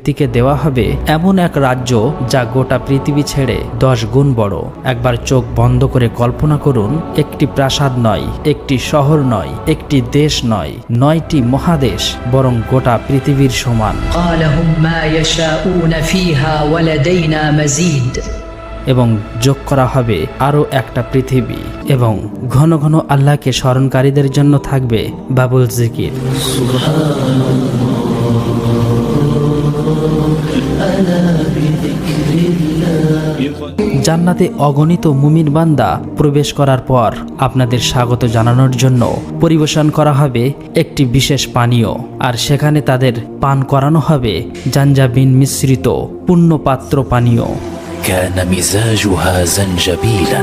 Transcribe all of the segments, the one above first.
ব্যক্তিকে দেওয়া হবে এমন এক রাজ্য যা গোটা পৃথিবী ছেড়ে 10 গুণ বড়। একবার চোখ বন্ধ করে কল্পনা করুন, একটি প্রাসাদ নয়, একটি শহর নয়, একটি দেশ নয়, 9টি মহাদেশ, বরং গোটা পৃথিবীর সমান। قال هم ما يشاءون فيها ولدينا مزيد। এবং যোগ করা হবে আরও একটা পৃথিবী, এবং ঘন ঘন আল্লাহকে স্মরণকারীদের জন্য থাকবে বাবুল জিকির। জান্নাতে অগণিত মুমিন বান্দা প্রবেশ করার পর আপনাদের স্বাগত জানানোর জন্য পরিবেশন করা হবে একটি বিশেষ পানীয়, আর সেখানে তাদের পান করানো হবে জাঞ্জাবিন মিশ্রিত পূর্ণপাত্র পানীয়। كان مزاجها زنجبيلا।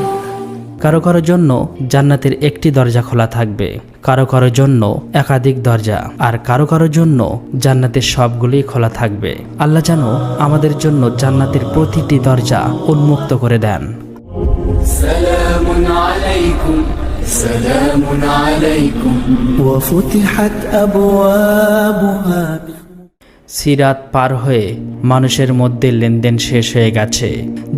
কারো কারো জন্য জান্নাতের একটি দরজা খোলা থাকবে, কারো কারো জন্য একাধিক দরজা, আর কারো কারো জন্য জান্নাতের সবগুলোই খোলা থাকবে। আল্লাহ যেন আমাদের জন্য জান্নাতের প্রতিটি দরজা উন্মুক্ত করে দেন। সালামুন আলাইকুম সালামুন আলাইকুম ওয়া ফুতিহাত আবওয়াবুহা। সিরাত পার হয়ে মানুষের মধ্যে লেনদেন শেষ হয়ে গেছে।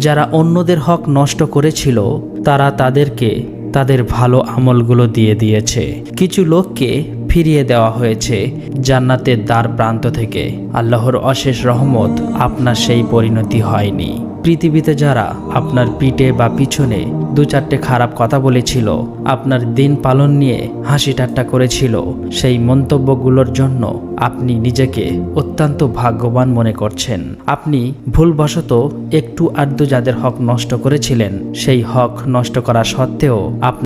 যারা অন্যদের হক নষ্ট করেছিল তারা তাদেরকে তাদের ভালো আমলগুলো দিয়ে দিয়েছে। কিছু লোককে ফিরিয়ে দেওয়া হয়েছে জান্নাতের দ্বার প্রান্ত থেকে। আল্লাহর অশেষ রহমত আপনার সেই পরিণতি হয়নি। পৃথিবীতে যারা আপনার পিঠে বা পিছনে 2-4টে খারাপ কথা বলেছিল, আপনার দিন পালন নিয়ে হাসি ঠাট্টা করেছিল, সেই মন্তব্যগুলোর জন্য আপনি নিজেকে অত্যন্ত ভাগ্যবান মনে করছেন। আপনি ভুলবশত একটু আধটু যাদের হক নষ্ট করেছিলেন, সেই হক নষ্ট করা সত্ত্বেও আপনি